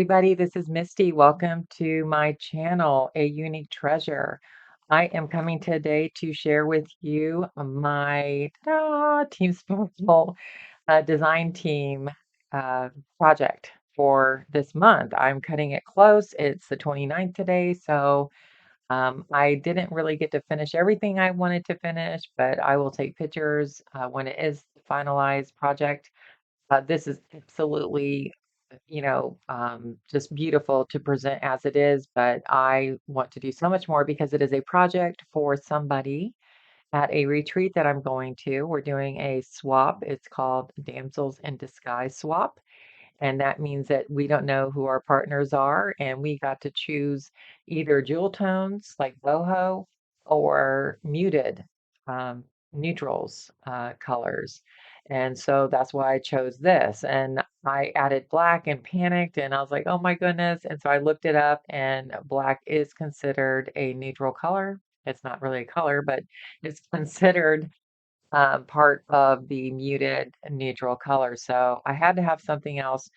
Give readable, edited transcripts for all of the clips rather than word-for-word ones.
everybody. This is Misty. Welcome to my channel, A Unique Treasure. I am coming today to share with you my Team Sparkle design team uh, project for this month. I'm cutting it close. It's the 29th today, so I didn't really get to finish everything I wanted to finish, but I will take pictures when it is the finalized project. This is absolutely, just beautiful to present as it is, but I want to do so much more because it is a project for somebody at a retreat that I'm going to. We're doing a swap. It's called Damsels in Disguise Swap. And that means that we don't know who our partners are, and we got to choose either jewel tones like boho or muted um, neutrals colors. And so that's why I chose this. And I added black and panicked, and I was like, oh my goodness. And so I looked it up, and black is considered a neutral color. It's not really a color, but it's considered part of the muted neutral color. So I had to have something else.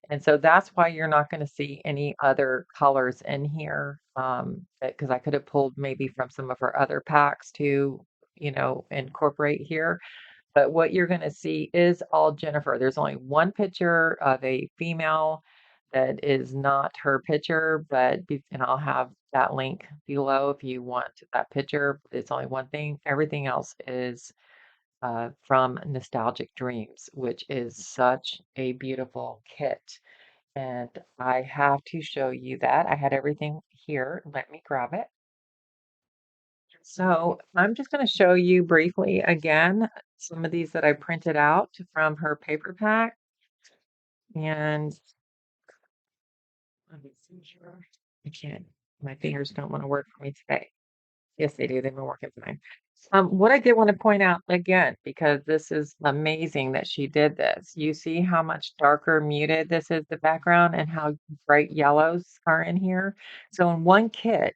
And so that's why you're not going to see any other colors in here. Because I could have pulled maybe from some of her other packs to, incorporate here. But what you're going to see is all Jennifer. There's only one picture of a female that is not her picture, and I'll have that link below if you want that picture. It's only one thing. Everything else is from Nostalgic Dreams, which is such a beautiful kit. And I have to show you that. I had everything here. Let me grab it. So I'm just going to show you briefly again some of these that I printed out from her paper pack. And let me see here. I can't, my fingers don't want to work for me today. Yes, they do. They've been working fine. What I did want to point out again, because this is amazing that she did this. You see how much darker muted this is, the background, and how bright yellows are in here. So in one kit,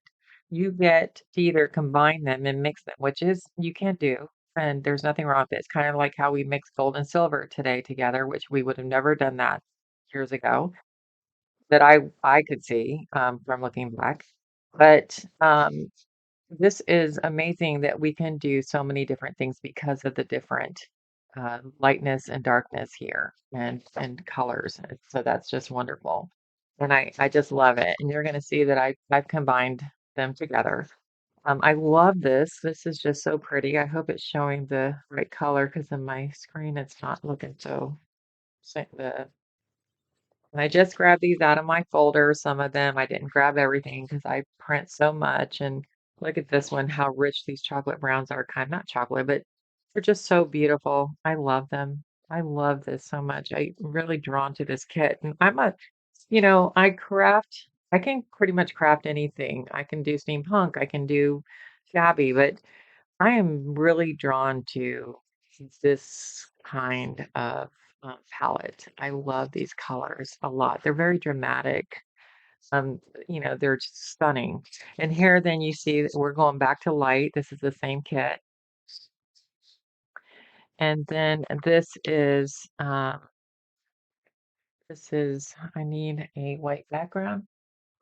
you get to either combine them and mix them, which is you can do, and there's nothing wrong with it. It's kind of like how we mix gold and silver today together, which we would have never done that years ago that I could see from looking back. But this is amazing that we can do so many different things because of the different lightness and darkness here and colors. And so that's just wonderful. And I just love it. And you're going to see that I've combined them together. I love this. This is just so pretty. I hope it's showing the right color because on my screen it's not looking the and I just grabbed these out of my folder. Some of them I didn't grab everything because I print so much. And look at this one, how rich these chocolate browns are. Kind of not chocolate, but they're just so beautiful. I love them. I love this so much. I'm really drawn to this kit. And I can pretty much craft anything. I can do steampunk, I can do shabby, but I am really drawn to this kind of palette. I love these colors a lot. They're very dramatic. Um, they're just stunning. And here, then you see that we're going back to light. This is the same kit. And then I need a white background.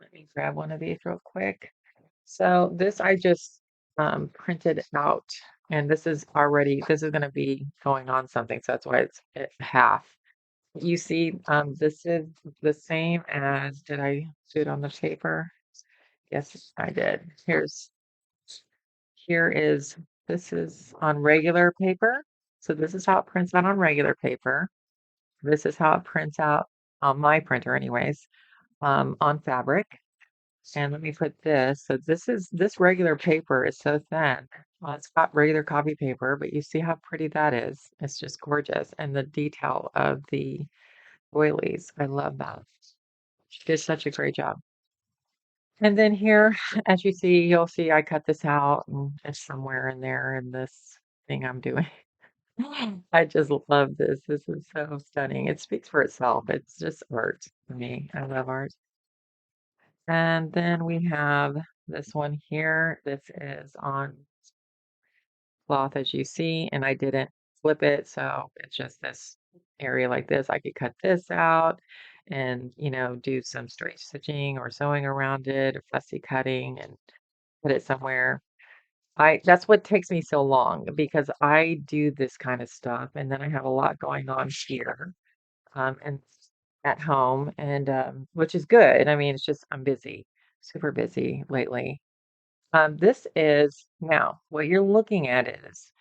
Let me grab one of these real quick. So this I just printed out, and this is going to be going on something, so that's why it's at half. You see, this is the same as, did I do it on the paper? Yes, I did. Here is, this is on regular paper. So this is how it prints out on regular paper. This is how it prints out on my printer anyways, on fabric. And let me put this. So this regular paper is so thin. Well, it's got regular copy paper, but you see how pretty that is. It's just gorgeous. And the detail of the oilies. I love that. She did such a great job. And then here, as you see, you'll see I cut this out and it's somewhere in there in this thing I'm doing. I just love this. This is so stunning. It speaks for itself. It's just art for me. I love art. And then we have this one here. This is on cloth as you see, and I didn't flip it, so it's just this area like this. I could cut this out, and, do some straight stitching or sewing around it or fussy cutting and put it somewhere. I That's what takes me so long because I do this kind of stuff and then I have a lot going on here, and at home and, which is good. I mean, it's just I'm busy, super busy lately. This is now what you're looking at is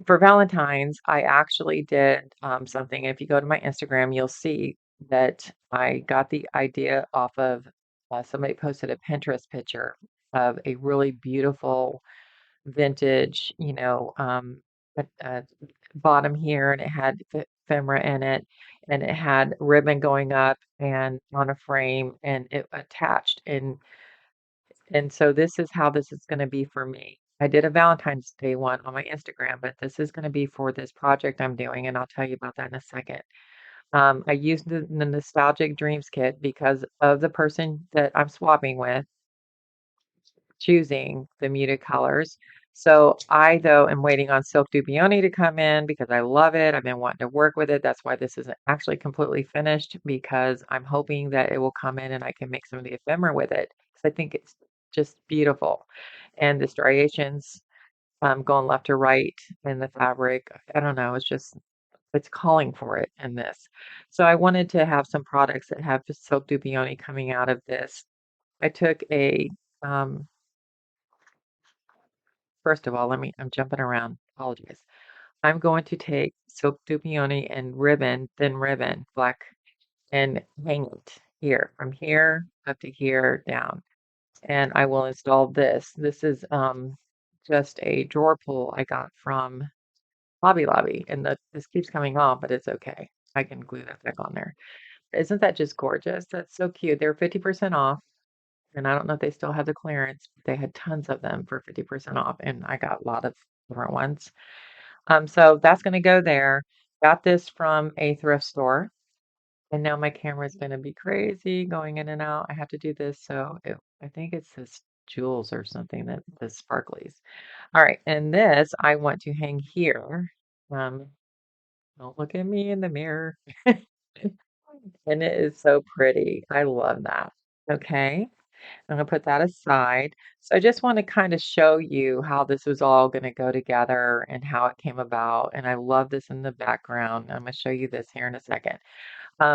for Valentine's, I actually did, something. If you go to my Instagram, you'll see that I got the idea off of, somebody posted a Pinterest picture of a really beautiful vintage, bottom here, and it had ephemera in it, and it had ribbon going up and on a frame, and it attached, and so this is how this is gonna be for me. I did a Valentine's Day one on my Instagram, but this is gonna be for this project I'm doing, and I'll tell you about that in a second. I used the Nostalgic Dreams kit because of the person that I'm swapping with choosing the muted colors. So I, though, am waiting on Silk Dubioni to come in because I love it. I've been wanting to work with it. That's why this isn't actually completely finished because I'm hoping that it will come in and I can make some of the ephemera with it because I think it's just beautiful. And the striations going left to right in the fabric, I don't know, it's calling for it in this. So I wanted to have some products that have the Silk Dubioni coming out of this. I took um, first of all, I'm jumping around, apologize. I'm going to take silk dupioni and ribbon, thin ribbon, black, and hang it here, from here up to here down. And I will install this. This is just a drawer pull I got from Hobby Lobby, and this keeps coming off, but it's okay. I can glue that back on there. Isn't that just gorgeous? That's so cute. They're 50% off. And I don't know if they still have the clearance, but they had tons of them for 50% off, and I got a lot of different ones. So that's gonna go there. Got this from a thrift store, and now my camera's gonna be crazy going in and out. I have to do this, so I think it's this jewels or something that the sparklies. All right, and this I want to hang here. Um, don't look at me in the mirror. And it is so pretty. I love that. Okay. I'm gonna put that aside. So I just want to kind of show you how this was all going to go together and how it came about. And I love this in the background. I'm going to show you this here in a second.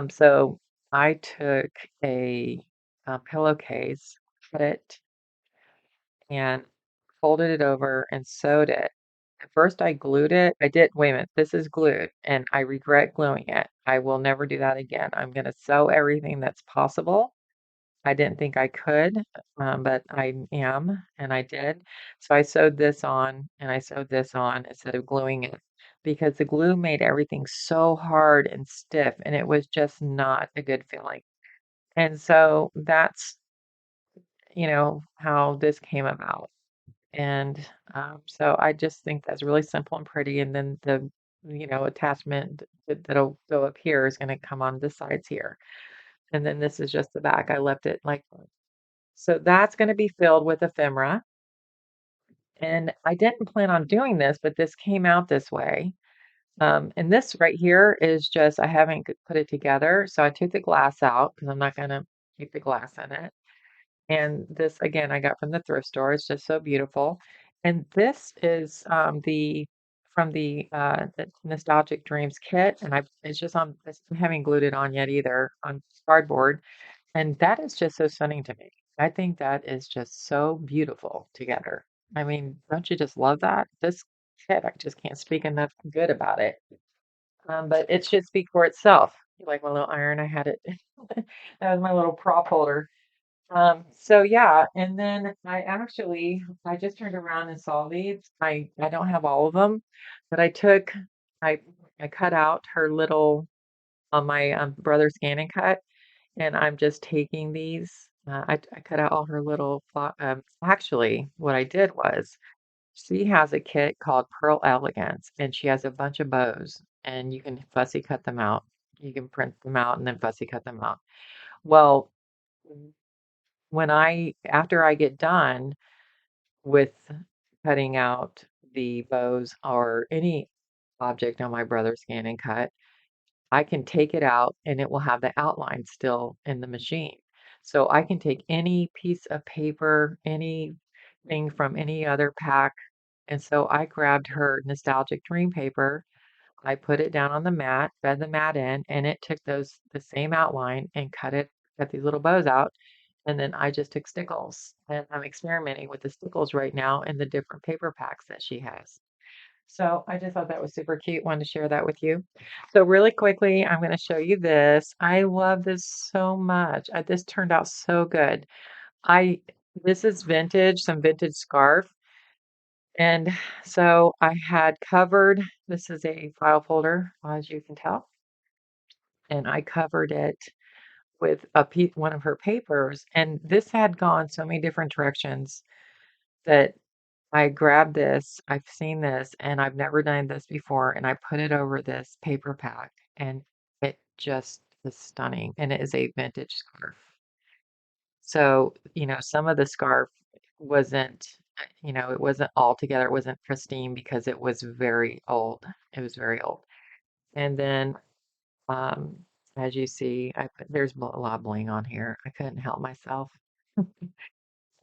So I took a pillowcase, cut it, and folded it over and sewed it. At first, I glued it. Wait a minute, this is glued, and I regret gluing it. I will never do that again. I'm going to sew everything that's possible. I didn't think I could, but I am, and I did. So I sewed this on and I sewed this on instead of gluing it because the glue made everything so hard and stiff, and it was just not a good feeling. And so that's, how this came about. And so I just think that's really simple and pretty. And then the, attachment that'll go up here is going to come on the sides here. And then this is just the back. I left it like so that's gonna be filled with ephemera, and I didn't plan on doing this, but this came out this way. And this right here is just I haven't put it together, so I took the glass out because I'm not gonna keep the glass in it. And this again, I got from the thrift store. It's just so beautiful. And this is the from the Nostalgic Dreams kit, and it's just on. I haven't glued it on yet either on cardboard. And that is just so stunning to me. I think that is just so beautiful together. I mean, don't you just love that? This kit, I just can't speak enough good about it. But it should speak for itself. Like my little iron, I had it. That was my little prop holder. So yeah, and then I just turned around and saw these. I don't have all of them, but I I cut out her little on my brother scan and cut. And I'm just taking these. I cut out all her little actually, what I did was she has a kit called Pearl Elegance, and she has a bunch of bows, and you can fussy cut them out. You can print them out and then fussy cut them out. Well, after I get done with cutting out the bows or any object on my brother's scan and cut, I can take it out and it will have the outline still in the machine. So I can take any piece of paper, anything from any other pack. And so I grabbed her nostalgic dream paper. I put it down on the mat, fed the mat in, and it took the same outline and cut these little bows out. And then I just took stickles. And I'm experimenting with the stickles right now in the different paper packs that she has. So I just thought that was super cute. Wanted to share that with you. So really quickly, I'm going to show you this. I love this so much. This turned out so good. I This is vintage, some vintage scarf. And so I had covered, this is a file folder, as you can tell, and I covered it with one of her papers. And this had gone so many different directions that I grabbed this, I've seen this, and I've never done this before, and I put it over this paper pack, and it just is stunning, and it is a vintage scarf. So, some of the scarf wasn't, it wasn't all together, it wasn't pristine because it was very old. It was very old. And then, um, as you see, there's a lot of bling on here. I couldn't help myself.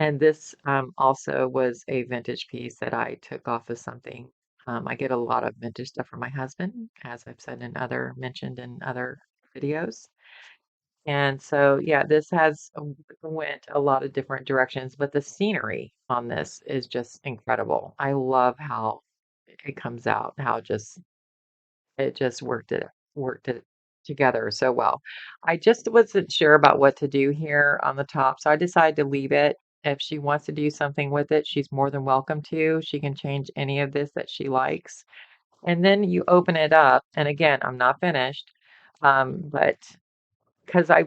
And this also was a vintage piece that I took off of something. I get a lot of vintage stuff from my husband, as I've said mentioned in other videos. And so, yeah, this has went a lot of different directions, but the scenery on this is just incredible. I love how it comes out, how it just worked it together so well. I just wasn't sure about what to do here on the top, so I decided to leave it. If she wants to do something with it, she's more than welcome to. She can change any of this that she likes. And then you open it up, and again, I'm not finished, but because I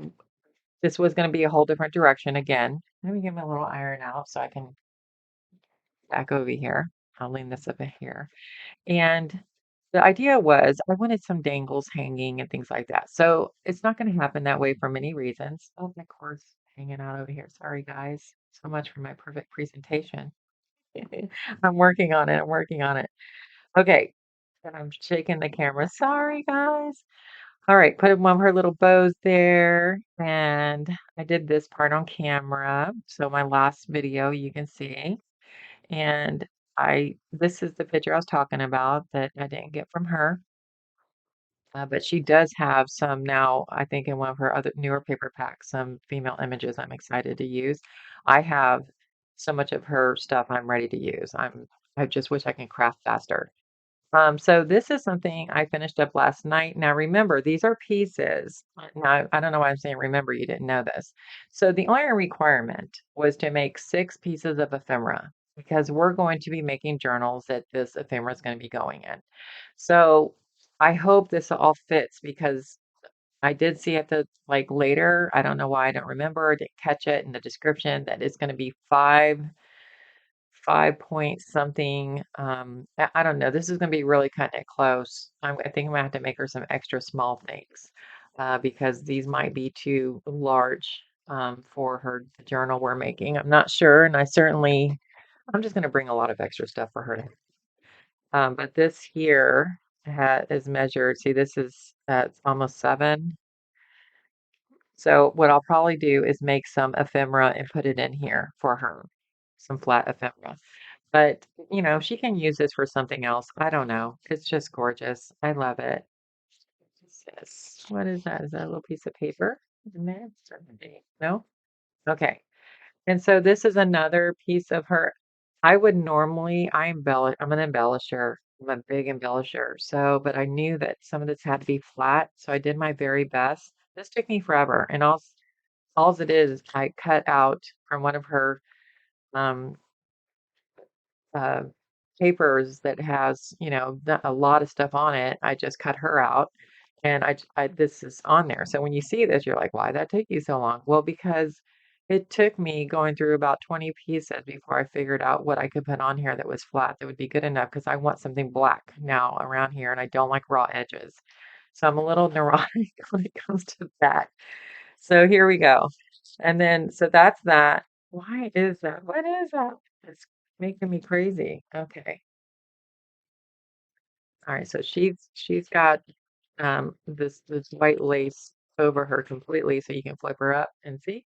this was going to be a whole different direction again. Let me get my little iron out so I can back over here. I'll lean this up here. And the idea was I wanted some dangles hanging and things like that. So it's not going to happen that way for many reasons. Oh, my cord's hanging out over here. Sorry, guys. So much for my perfect presentation. I'm working on it. I'm working on it. Okay. And I'm shaking the camera. Sorry, guys. All right. Put one of her little bows there. And I did this part on camera. So my last video you can see. And this is the picture I was talking about that I didn't get from her. But she does have some now, I think in one of her other newer paper packs, some female images I'm excited to use. I have so much of her stuff I'm ready to use. I just wish I can craft faster. So this is something I finished up last night. Now remember, these are pieces. Now I don't know why I'm saying remember, you didn't know this. So the only requirement was to make 6 pieces of ephemera because we're going to be making journals that this ephemera is going to be going in. So I hope this all fits because I did see at the like later, I don't know why I don't remember, didn't catch it in the description that it's going to be 5 point something. I don't know. This is going to be really cutting it close. I think I'm gonna have to make her some extra small things because these might be too large for her journal we're making. I'm not sure, and I'm just going to bring a lot of extra stuff for her to. But this here is measured. See, this is it's almost 7. So what I'll probably do is make some ephemera and put it in here for her, some flat ephemera. But, she can use this for something else. I don't know. It's just gorgeous. I love it. What's this? What is that? Is that a little piece of paper in there? No? Okay. And so this is another piece of her. I'm an embellisher. I'm a big embellisher. So, but I knew that some of this had to be flat. So I did my very best. This took me forever. And all it is I cut out from one of her um, uh, papers that has, not a lot of stuff on it. I just cut her out and this is on there. So when you see this, you're like, why did that take you so long? Well, because it took me going through about 20 pieces before I figured out what I could put on here that was flat that would be good enough because I want something black now around here and I don't like raw edges. So I'm a little neurotic when it comes to that. So here we go. And then, so that's that. Why is that? What is that? It's making me crazy. Okay. All right. So she's got this white lace over her completely so you can flip her up and see.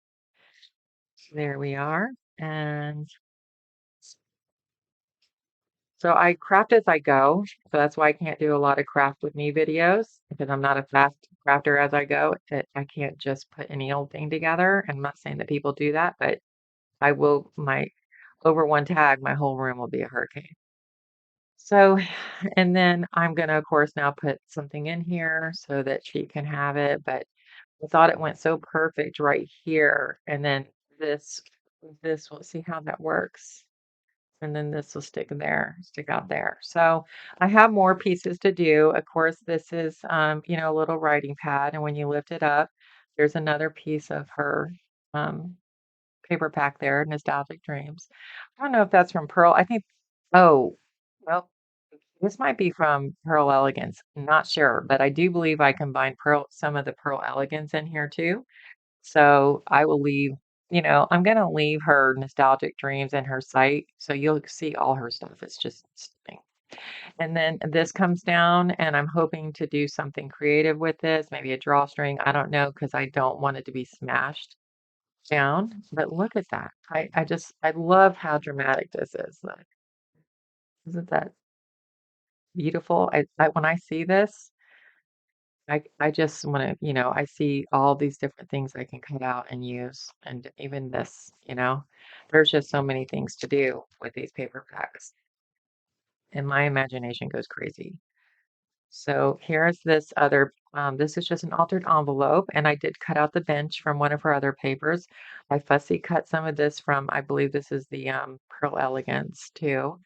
There we are. And so I craft as I go. So that's why I can't do a lot of craft with me videos because I'm not a fast crafter as I go. That I can't just put any old thing together. I'm not saying that people do that, but I will my over one tag, my whole room will be a hurricane. So, and then I'm gonna, of course, now put something in here so that she can have it. But I thought it went so perfect right here. And then this, this, we'll see how that works. And then this will stick there, stick out there. So I have more pieces to do. Of course, this is, a little writing pad. And when you lift it up, there's another piece of her um, paper pack there, Nostalgic Dreams. I don't know if that's from Pearl. I think, oh, well, this might be from Pearl Elegance. Not sure, but I do believe I combined some of the Pearl Elegance in here too. So I will leave, I'm gonna leave her Nostalgic Dreams in her site, so you'll see all her stuff. It's just stunning. And then this comes down, and I'm hoping to do something creative with this, maybe a drawstring. I don't know because I don't want it to be smashed down. But look at that. I love how dramatic this is. Like, isn't that beautiful? I when I see this, I just wanna, I see all these different things I can cut out and use, and even this. There's just so many things to do with these paper packs, and my imagination goes crazy. So here's this is just an altered envelope, and I did cut out the bench from one of her other papers. I fussy cut some of this from, I believe this is the Pearl Elegance too,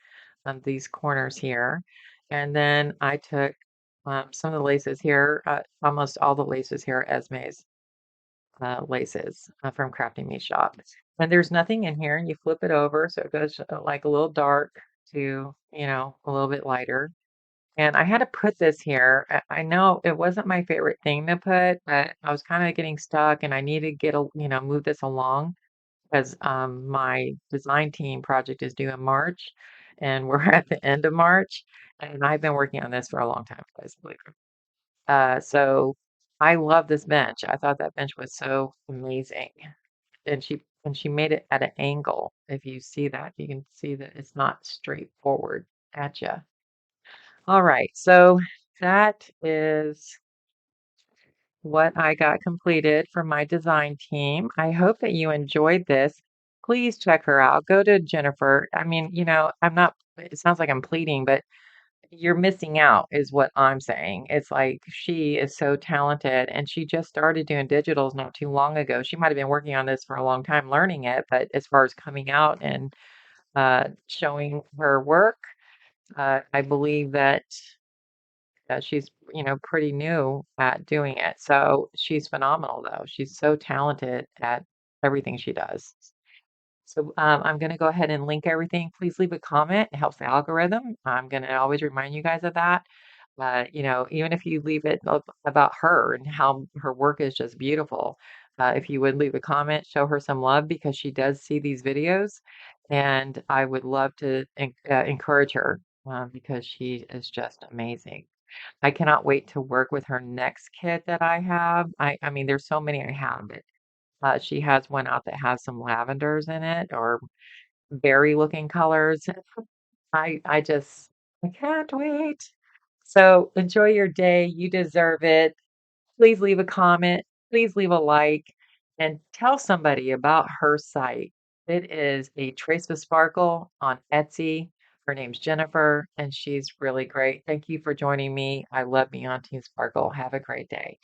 these corners here. And then I took some of the laces here, almost all the laces here are Esme's laces from Crafting Me Shop. And there's nothing in here, and you flip it over, so it goes like a little dark to, a little bit lighter. And I had to put this here. I know it wasn't my favorite thing to put, but I was kind of getting stuck and I needed to move this along because my design team project is due in March and we're at the end of March. And I've been working on this for a long time, guys, believe it. So I love this bench. I thought that bench was so amazing. And she made it at an angle. If you see that, you can see that it's not straightforward at you. All right, so that is what I got completed for my design team. I hope that you enjoyed this. Please check her out. Go to Jennifer. I mean, I'm not, it sounds like I'm pleading, but you're missing out, is what I'm saying. It's like she is so talented and she just started doing digitals not too long ago. She might have been working on this for a long time, learning it, but as far as coming out and showing her work, I believe that she's, pretty new at doing it. So she's phenomenal, though. She's so talented at everything she does. So I'm going to go ahead and link everything. Please leave a comment. It helps the algorithm. I'm going to always remind you guys of that. Even if you leave it about her and how her work is just beautiful, if you would leave a comment, show her some love because she does see these videos. And I would love to encourage her because she is just amazing. I cannot wait to work with her next kit that I have. I mean, there's so many I have, but she has one out that has some lavenders in it or berry looking colors. I can't wait. So enjoy your day. You deserve it. Please leave a comment. Please leave a like and tell somebody about her site. It is a Trace with Sparkle on Etsy. Her name's Jennifer, and she's really great. Thank you for joining me. I love me on Team Sparkle. Have a great day.